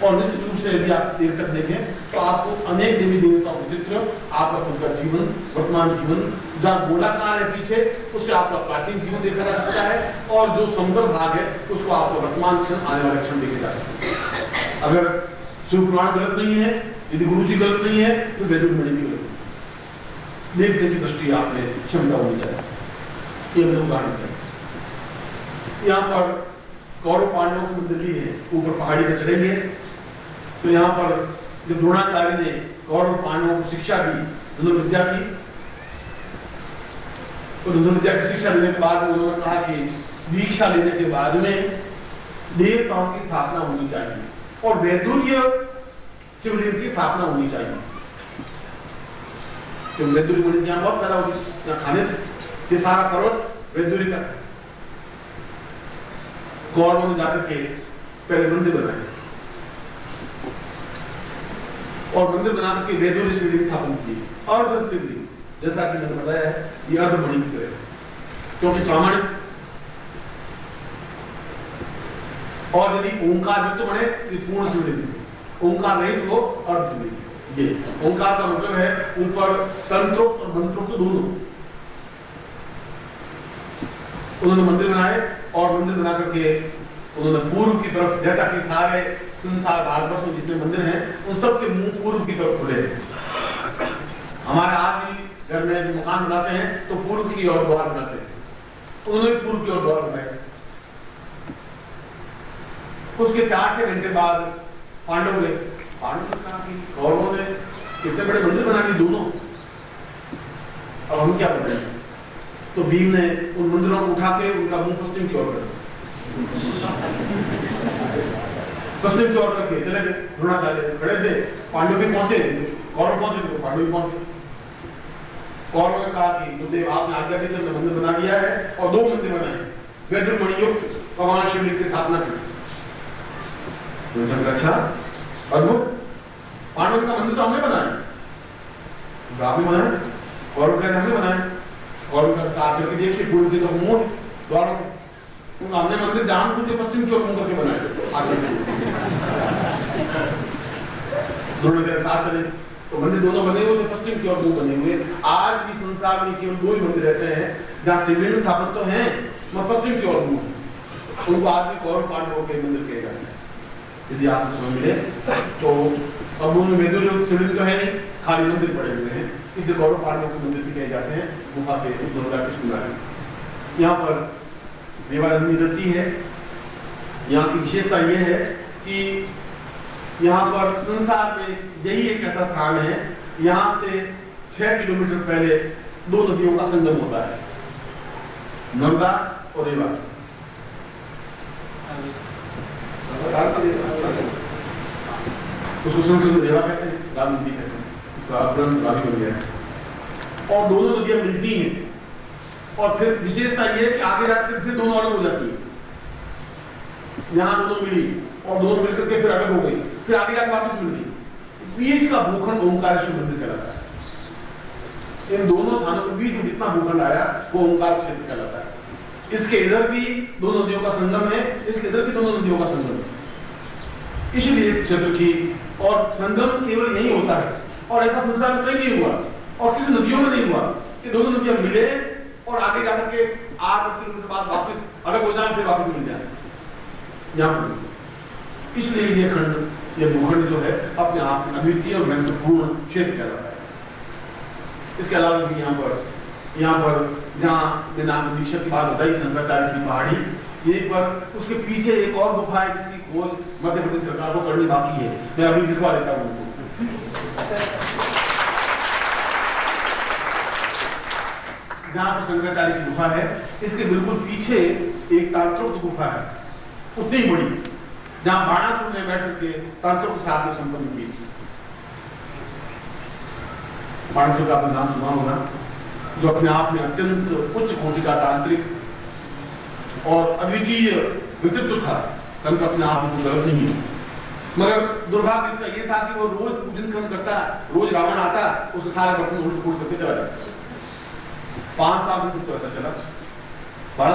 और निश्चित रूप से यदि आप देर तक देखें तो आपको अनेक देवी देवताओं के चित्र, आपका खुद का जीवन, वर्तमान जीवन, जहाँ गोलाकार है पीछे उससे आपका प्राचीन जीवन देखा जा सकता है, और जो समग्र भाग है उसको आपको वर्तमान क्षण, आने वाले क्षण देखे जा सकते हैं। अगर शिव पुराण गलत नहीं है, यदि गुरु जी गलत नहीं है, तो वैदिक मणि भी गलत है। देखने की दृष्टि आपने क्षमता होनी चाहिए। ये उदाहरण है। यहाँ पर कौरव पांडवों की मंडली है, ऊपर पहाड़ी पर चढ़ेंगे तो यहाँ पर जब द्रोणाचार्य ने कौरव पांडवों को शिक्षा दी, धनुर्विद्या की, तो धनुर्विद्या की शिक्षा लेने के बाद उन्होंने कहा कि दीक्षा लेने के बाद में देवताओं की स्थापना होनी चाहिए और वैदुर्य शिवलिंग की स्थापना होनी चाहिए। तो वैदुर्य मणि यहाँ बहुत पैदा होगी, यहाँ खाने ये सारा पर्वत वैदुर्य का। कौरवों ने जाकर के पहले मंदिर बनाए और मंदिर बनाकर के वैदुर्य शिवलिंग स्थापन की। अर्ध शिवलिंग, जैसा कि मैंने बताया है, ये अर्ध मणि की तरह, क्योंकि प्रामाणिक। और यदि ओंकार युक्त बने तो पूर्ण शिवलिंग, ओंकार रहित हो अर्ध शिवलिंग। ये ओंकार का मतलब है ऊपर तंत्रोक्त और मंत्रोक्त दोनों। उन्होंने मंदिर बनाए और मंदिर बना करके उन्होंने पूर्व की तरफ, जैसा कि सारे संसार भारतवर्ष में जितने मंदिर हैं उन सब के मुंह पूर्व की तरफ खुले हैं। हमारे आज भी घर में जो मकान बनाते हैं तो पूर्व की ओर द्वार बनाते हैं, उन्होंने पूर्व की ओर द्वार बनाए। उसके 4-6 घंटे बाद पांडव ने कहा कि कौरवों ने कितने बड़े मंदिर बना दिए दोनों, अब हम क्या करें? तो भीम ने उन मंदिरों को उठा के उनका मुंह पश्चिम की ओर कर दिया, पश्चिम की ओर करके चले गए। द्रोणाचार्य खड़े थे, पांडव भी पहुंचे, कौरव पहुंचे तो पांडव भी पहुंचे। कौरव ने कहा कि गुरुदेव आपने आज्ञा दी, हमने मंदिर बना दिया है और 2 मंदिर बनाए, वैदुर्य मणि युक्त भगवान शिवलिंग की स्थापना की। अच्छा अद्भुत, पांडव का मंदिर तो हमने बनाया, आपने बनाया, कौरव कहते हमने बनाया। और उनका साथ करके देखिए पूर्व की तरफ मुंह द्वारों, हमने मंदिर जानबूझ के पश्चिम की ओर मुंह करके बनाए। द्रोणाचार्य साथ चले तो मंदिर दोनों बने हुए थे, पश्चिम की ओर मुंह बने हुए। आज भी संसार में केवल 2 ही मंदिर ऐसे हैं जहाँ शिवलिंग स्थापित तो हैं मगर पश्चिम की ओर मुंह, उनको आज भी कौरव पांडवों के मंदिर कहे जाते हैं। यदि आपको समय मिले तो अब उनमें वैदुर्य शिवलिंग तो है नहीं, खाली मंदिर पड़े हुए हैं, इसलिए कौरव पांडवों के मंदिर भी कहे जाते हैं। गुफा के कृष्ण, यहाँ पर देवानंदी नृत्य है। यहाँ की विशेषता यह है कि यहाँ पर संसार में यही एक ऐसा स्थान है, यहाँ से 6 किलोमीटर पहले 2 नदियों का संगम होता है, नर्मदा और रेवा। उसको संस्कृत में रेवा कहते हैं, राम नदी कहते हैं, उसका अपभ्रंश रावी बन गया है। और दोनों नदियां मिलती हैं और फिर विशेषता यह है कि आगे जाकर फिर दोनों अलग हो जाती है। यहां दोनों मिली और दोनों मिलकर के फिर अलग हो गई, फिर आगे जाकर वापस मिल गई। बीच का भूखंड ओंकारेश्वर मंदिर कहलाता है। इन दोनों स्थानों के बीच में जितना भूखंड आया वो ओंकार क्षेत्र कहलाता है। इसके इधर भी 2 नदियों का संगम है, इसके इधर भी 2 नदियों का संगम है। इसलिए इस क्षेत्र की और संगम केवल यही होता है और ऐसा संसार में कहीं नहीं हुआ और किसी नदियों में नहीं हुआ कि दोनों नदियां मिले और आगे जाकर के 8-10 किलोमीटर बाद वापस अलग हो जाए फिर वापस मिल जाए। यहाँ पर इसलिए ये खंड, ये भूखंड जो है अपने आप में अद्वितीय और महत्वपूर्ण क्षेत्र कहलाता है। इसके अलावा भी यहाँ पर जहाँ नाम दीक्षा की बात बताई, शंकराचार्य की पहाड़ी, ये पर उसके पीछे एक और गुफा है जिसकी खोज मध्य प्रदेश सरकार को करनी बाकी है। मैं अभी दिखवा देता हूँ उनको। जहाँ पर शंकराचार्य की गुफा है, इसके बिल्कुल पीछे एक तांत्रिक गुफा है, उतनी बड़ी, जहाँ बाणासुर ने बैठ के तांत्रिक साधना संपन्न की। बाणासुर का आपने नाम सुना होगा, जो अपने आप में अत्यंत उच्च कोटि का तांत्रिक और अद्वितीय व्यक्तित्व था। तंत्र अपने आप में गलत नहीं है, मगर दुर्भाग्य इसका ये था कि वो रोज पूजन क्रम करता, रोज रावण आता, उसके सारे बर्तन उल्ट फूट करके चला जाता। 5 साल में तो ऐसा चला। 12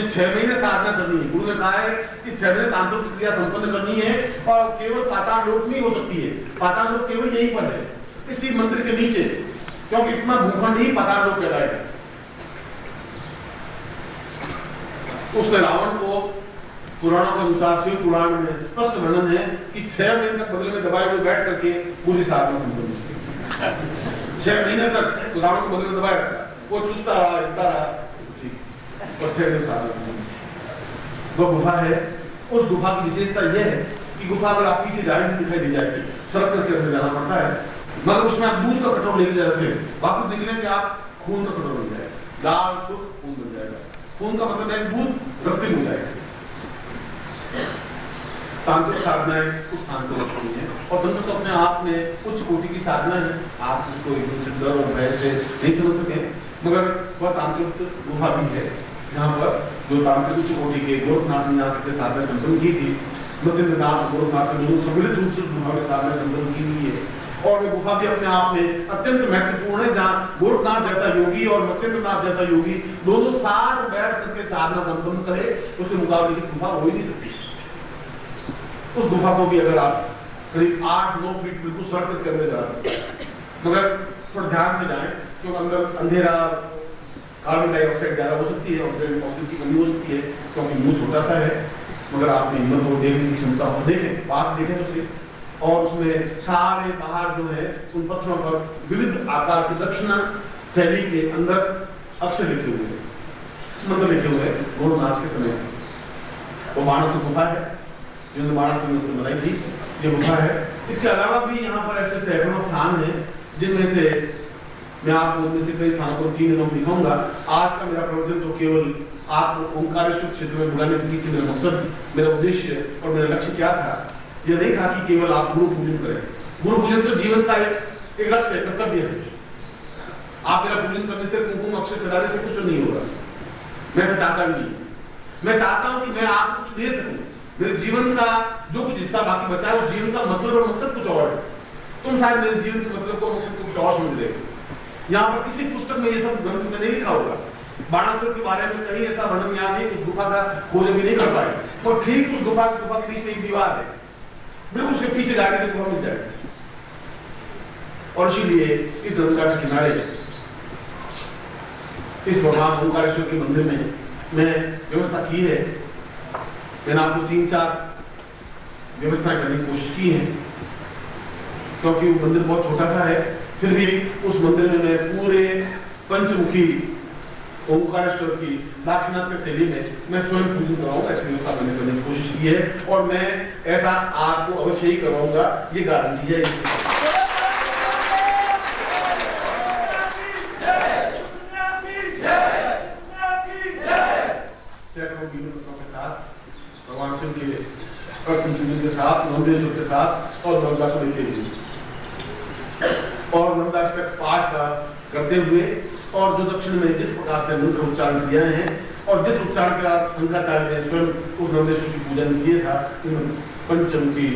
6 महीने साधना करनी है। गुरु ने कहा है कि 6 महीने तांत्रिक क्रिया संपन्न करनी है, और केवल पाताल लोक नहीं हो सकती है, पाताल लोक केवल यहीं पर है, इसी मंदिर के नीचे, क्योंकि इतना भूखंड ही पाताल लोक कहलाएगा। उसने रावण को पुराणों के अनुसार शिव पुराण में स्पष्ट वर्णन है कि 6 महीने तक बगले में दबाए हुए बैठ करके पूरी साधना संपन्न की। 6 महीने तक रावण को बगले में दबाए रखा, वो चुसता रहा, हिलता रहा, और 6 महीने साधना संपन्न। वो गुफा है, उस गुफा की विशेषता यह है कि गुफा अगर आप पीछे जाएंगे दिखाई दे जाएगी, सड़क करके अंदर जाना पड़ता है, मगर उसमें आप दूध का कटोरा लेके जाते हैं, वापस निकलेंगे आप खून का कटोरा बन जाएगा, लाल शुद्ध खून बन जाएगा। खून का मतलब है दूध रक्तिम हो जाएगा। तांत्रिक साधनाएं उस स्थान को रखती है, और तंत्र तो अपने आप में उच्च कोटि की साधना है, आप उसको एकदम से डर और भय से नहीं समझ सके, मगर वह तांत्रिक गुफा भी है जहाँ पर जो तांत्रिक उच्च कोटि के गोरखनाथ ने यहाँ से साधना संपन्न की थी, नृसिंहनाथ गोरखनाथ ने दोनों सम्मिलित रूप से गुफा में साधना संपन्न की हुई है। और वो गुफा भी अपने आप में अत्यंत महत्वपूर्ण है, जहाँ गोरखनाथ जैसा योगी और नृसिंहनाथ जैसा योगी दोनों साथ बैठ करके साधना संपन्न करे, उसके मुकाबले की गुफा हो ही नहीं सकती। उस गुफा को भी अगर आप करीब 8-9 फीट बिल्कुल सड़क करके अंदर जा रहे हैं, मगर थोड़ा ध्यान से जाएं, क्योंकि अंदर अंधेरा, कार्बन डाइऑक्साइड ज्यादा हो सकती है, ऑक्सीजन की कमी हो सकती है, क्योंकि मुंह छोटा सा है, मगर आपकी हिम्मत हो, देखने की क्षमता हो, देखें, पास देखें तो सही। और उसमें सारे बाहर जो है उन पत्थरों पर विविध आकार की दक्षिणा शैली के अंदर अक्षर लिखे हुए हैं, मतलब लिखे हुए हैं गोरखनाथ के समय। वो मानस गुफा है जो मानस ने बनाई थी, ये गुफा है। इसके अलावा भी यहाँ पर ऐसे सैकड़ों स्थान हैं, जिनमें से मैं आपको उनमें से कई स्थानों को 3 दिनों में दिखाऊंगा। आज का मेरा प्रवचन तो केवल आप ओंकारेश्वर क्षेत्र में बुलाने के पीछे मेरा मकसद, मेरा उद्देश्य और मेरा लक्ष्य क्या था, यह नहीं था कि केवल आप गुरु पूजन करें। गुरु पूजन तो जीवन का एक लक्ष्य है, कर्तव्य है। आप मेरा पूजन करने से, कुमकुम अक्षर चढ़ाने से कुछ नहीं होगा, मैं चाहता नहीं। मैं चाहता हूं कि मैं आपको कुछ दे सकूं, मेरे जीवन का जो कुछ हिस्सा बाकी बचा है, उस जीवन का मतलब और मकसद कुछ और है। तुम शायद मेरे जीवन के मतलब को, मकसद को कुछ और समझ रहे हो। यहाँ पर किसी पुस्तक में ये सब ग्रंथ में नहीं लिखा होगा। बाणासुर के बारे में कहीं ऐसा वर्णन यहाँ नहीं, उस गुफा का खोज भी नहीं कर पाए, और ठीक उस गुफा के बीच में एक दीवार है, बिल्कुल उसके पीछे जाके तो गुफा मिल जाएगी। और इसीलिए इस गंगा के किनारे इस भगवान ओंकारेश्वर के मंदिर में मैं व्यवस्था की है। मैंने आपको 3-4 व्यवस्थाएं करने की कोशिश की है, क्योंकि वो मंदिर बहुत छोटा सा है, फिर भी उस मंदिर में मैं पूरे पंचमुखी ओंकारेश्वर की दाक्षिणात्य शैली में मैं स्वयं पूजन कराऊंगा। ऐसी व्यवस्था मैंने करने की कोशिश की है, और मैं ऐसा आपको अवश्य ही करवाऊंगा, ये गारंटी है। भगवान शिव के पूजन के साथ, नंदेश्वर के साथ और नंदा को लेते हुए और नंदाष्टक पाठ का करते हुए, और जो दक्षिण में जिस प्रकार से मंत्र उच्चारण किए हैं, और जिस उच्चारण के बाद शंकराचार्य ने स्वयं उस नंदेश्वर की पूजन किया था, पंचमुखी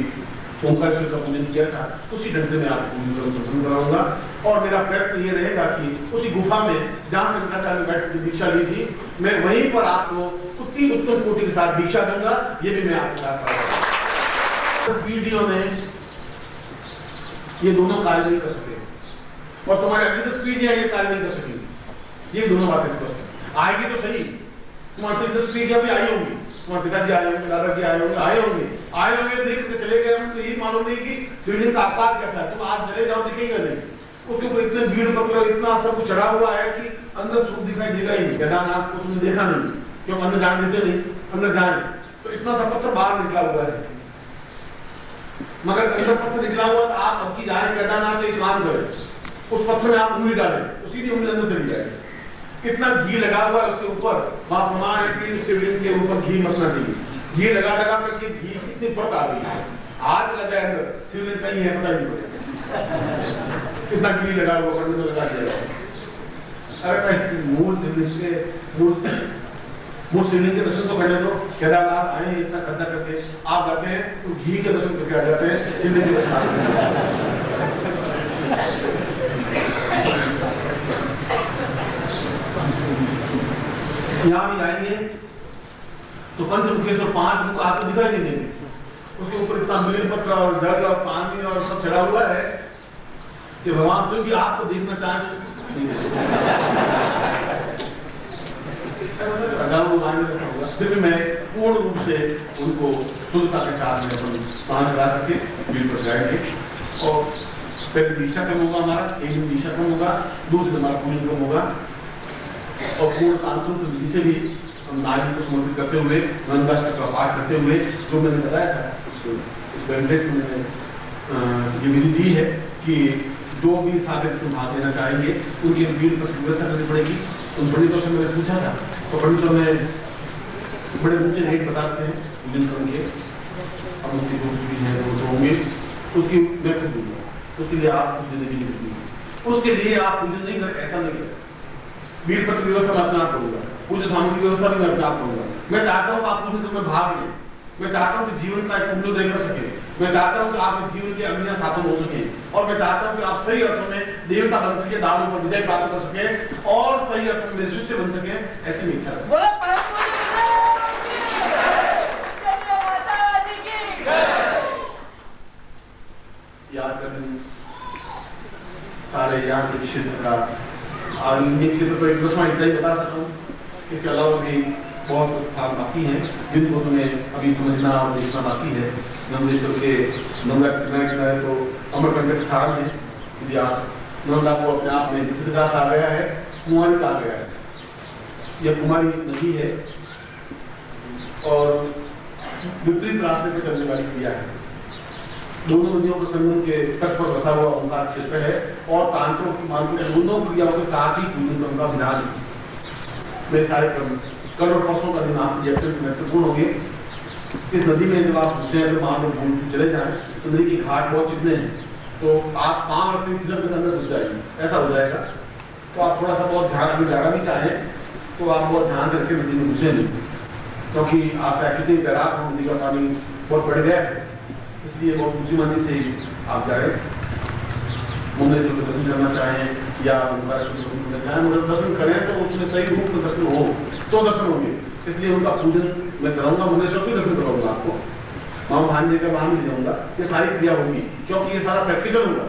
ओंकारेश्वर का पूजन किया था, उसी ढंग से मैं आपको पूजन संपन्न कराऊंगा। और मेरा प्रयत्न ये रहेगा कि उसी गुफा में जहाँ शंकराचार्य ने बैठ कर दीक्षा ली थी, मैं वहीं पर आपको उतनी उत्तम कोटि के साथ दीक्षा दूंगा। ये भी मैं आपके साथ वीडियो में ये दोनों कार्य नहीं कर सके, और तुम्हारे अगली 10 पीढ़ियां ये कार्य नहीं कर सकेंगी। ये दोनों बातें स्पष्ट आएगी तो सही, तुम्हारे 10 पीढ़ियां भी आई होंगी, तुम्हारे पिताजी आए होंगे, दादाजी आए होंगे, देखते चले गए, हम तो यही मालूम नहीं कि शिवलिंग का आकार कैसा है। तुम आज चले जाओ, दिखेगा नहीं, उसके ऊपर इतने भीड़ पत्थर, इतना सब कुछ चढ़ा हुआ है कि अंदर सुख दिखाई देगा ही नहीं। केदारनाथ को तुमने देखा नहीं, क्योंकि अंदर जाने देते नहीं, अंदर जाए तो इतना सा पत्थर बाहर निकला हुआ है, मगर अंदर पत्थर निकला हुआ तो आप अब की जाए केदारनाथ, एक काम करें, उस पत्थर में आप उंगली डालें, उसी की उंगली अंदर चली जाएगी। कितना घी लगा हुआ है उसके ऊपर, वहां प्रमाण है कि शिवलिंग के ऊपर घी मतना चाहिए। घी लगा करके घी कितनी बढ़ आ रही है, आज लगा जाए अंदर शिवलिंग कहीं है पता नहीं पड़ेगा, कितना घी लगा हुआ पड़ने में लगा दिया। अरे मूल शिवलिंग के दर्शन तो करने दो, केदारनाथ आए इतना खर्चा करके, आप जाते हैं तो घी के दर्शन करके आ जाते हैं, शिवलिंग के दर्शन। यहाँ भी जाएंगे तो पंचमुखेश्वर 5 मुख आपको दिखाई नहीं देंगे, उसके ऊपर इतना बेलपत्र और जल और पानी और सब चढ़ा हुआ है कि भगवान शिव की आपको देखना चाहें फिर भी मैं पूर्ण रूप से उनको शुद्धता के साथ में अपन स्नान करा करके बेलपत्र चढ़ाएंगे। और पहले दीक्षा कम होगा हमारा, एक दिन दीक्षा कम होगा, दूसरे दिन हमारा पूजन कम होगा। और पूर्ण तांत्रिक विधि से भी हम नारी को समर्पित करते हुए नंदाष्टक का पाठ करते हुए जो मैंने बताया था इस बेनिफिट में ये विधि दी है कि जो भी साधक इसमें भाग लेना चाहेंगे उनकी भीड़ पर व्यवस्था करनी पड़ेगी। उन पंडितों से मैंने पूछा था तो पंडितों ने बड़े ऊंचे रेट बताते हैं पूजन करके, अब उनकी जो भी है वो होंगे उसकी मैं खुद दूंगा, उसके लिए आप कुछ देने की जरूरत नहीं, उसके लिए आप पूजन नहीं कर, ऐसा नहीं करें। वीर पत्र व्यवस्था मैं अपने आप करूंगा, पूजा सामग्री व्यवस्था भी मैं अपने आप करूंगा। मैं चाहता हूँ आप पूजन में भाग लें, मैं चाहता हूँ कि जीवन का एक पुण्योदय कर सके, मैं चाहता हूँ कि आपके जीवन की अग्नियां स्थापन हो सके, और मैं चाहता हूँ कि आप सही अर्थों में देवता बन सके, दानों पर विजय प्राप्त कर सके और सही अर्थों में शिष्य बन सके, ऐसी मेरी इच्छा है। याद करें सारे यहाँ के क्षेत्र का और इंडियन क्षेत्र को एक दूसरा हिस्सा ही बता सकता हूँ। इसके अलावा भी बहुत से स्थान बाकी हैं जिनको तुम्हें अभी समझना और देखना बाकी है। नंदेश्वर के नंदा किनारे तो अमरकंटक स्थान है, यदि आप नंदा को अपने आप में विविधता आ गया है, कुमारी आ गया है, यह कुमारी नदी है और विपरीत रास्ते पर चलने वाली क्रिया है। दोनों नदियों के संगम के तट पर बसा हुआ ओंकार क्षेत्र है और तांत्रों की मानकों दोनों क्रियाओं के साथ ही पूजन क्रम का विधान में सारे क्रम करोड़ वर्षों का दिन आपकी अत्यंत महत्वपूर्ण होंगे। इस नदी में जब आप घुसे अगर मान लो घूम चले जाए तो नदी की घाट बहुत चिकने हैं, तो आप पाँव रखते किसी के अंदर घुस जाएगी, ऐसा हो जाएगा। तो आप थोड़ा सा बहुत ध्यान अभी जाना भी चाहें तो आप बहुत ध्यान से रखें नदी में घुसे नहीं, क्योंकि आप कितनी तैराक हो, नदी का पानी बहुत बढ़ गया है, इसलिए बहुत बुद्धिमानी से आप जाए। मुंबई से दर्शन करना चाहें या दर्शन करना चाहें, मगर दर्शन करें तो उसमें सही रूप में दर्शन हो तो दर्शन होंगे, इसलिए उनका पूजन मैं कराऊंगा, मुंडेश्वर भी दर्शन कराऊंगा आपको, माँ भान लेकर वहां भी जाऊंगा, ये सारी क्रिया होगी क्योंकि ये सारा प्रैक्टिकल होगा।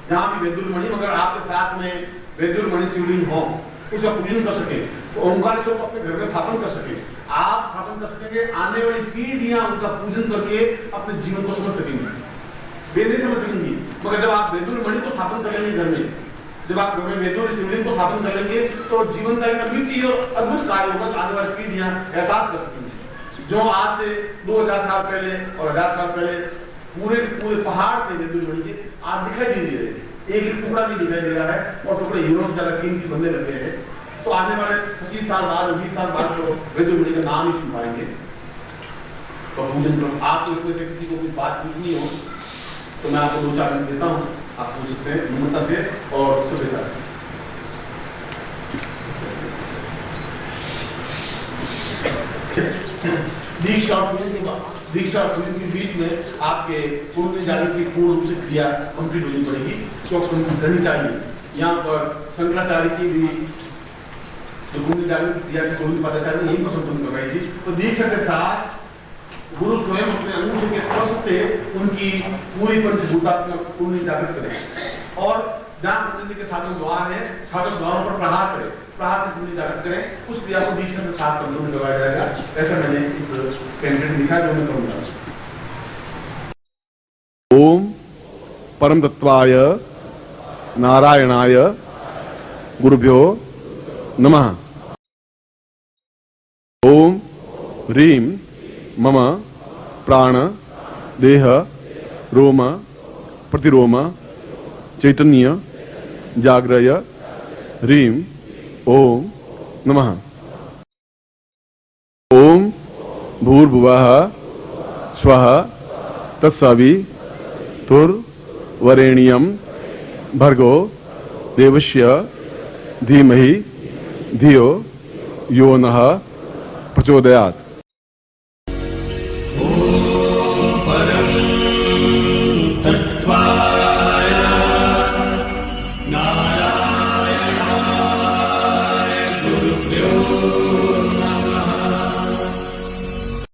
जहाँ भी वैद्युर्मणि मगर आपके साथ में वैद्युर्मणि शिवलिंग हो, उसका पूजन कर सके, तो ओंकार स्वरूप अपने घर में स्थापन कर सके, आप स्थापन कर सकेंगे, आने वाली पीढ़ियां उनका पूजन करके अपने जीवन को समझ सकेंगे, वे नहीं समझ सकेंगी। मगर जब आप वैद्युर्मणि को स्थापन कर लेंगे घर में, जब आप घर में वैद्युर्मणि शिवलिंग को स्थापन कर लेंगे तो जीवन का एक अद्वितीय अद्भुत कार्य होगा, आने वाली पीढ़ियां एहसास कर सकेंगी। जो आज से 2000 साल पहले और 1000 साल पहले पूरे पहाड़ थे वैद्युर्मणि के, आज दिखाई नहीं दे रहे, एक टुकड़ा भी दिखाई दे रहा है और टुकड़े हीरो से ज्यादा कीमती बनने लगे हैं। तो आने वाले 25 साल बाद 20 साल बाद तो वैद्युर्मणि का नाम ही सुन पाएंगे। तो पूजन करो, आपको इसमें से किसी को कुछ बात पूछनी हो तो मैं आपको 2-4 मिनट देता हूँ, आप पूछ सकते हैं विनम्रता से और सभ्यता से। दीक्षा और पूजन के बीच में आपके पूर्ण जागृति की पूर्ण रूप से क्रिया कंप्लीट होनी पड़ेगी, क्योंकि करनी चाहिए। यहाँ पर शंकराचार्य की भी जो पूर्ण जागृति क्रिया की पूर्ण पादाचार्य यही को संपूर्ण कर रही थी। तो दीक्षा के साथ गुरु स्वयं अपने अंगूठे के स्पर्श से उनकी पूरी पंचभूतात्मक पूर्ण जागृत करें और जहाँ पूजन के साधन द्वार है, साधन द्वारों पर प्रहार करें, प्रहार से पूरी जागृत करें। उस क्रिया को दीक्षा के साथ संपूर्ण करवाया जाएगा। ऐसा मैंने इस कैंडिडेट लिखा जो मैं करूंगा। ओम परम तत्वाय नारायणाय गुरुभ्यो नमः। ओम ह्रीं मम प्राण देह रोम प्रतिरोम चैतन्य जाग्रय ह्रीं ओम नमः। ओम भूर्भुवः स्वः तत्सवितुर्वरेण्यं भर्गो देवस्य धीमहि धियो यो नः प्रचोदयात्।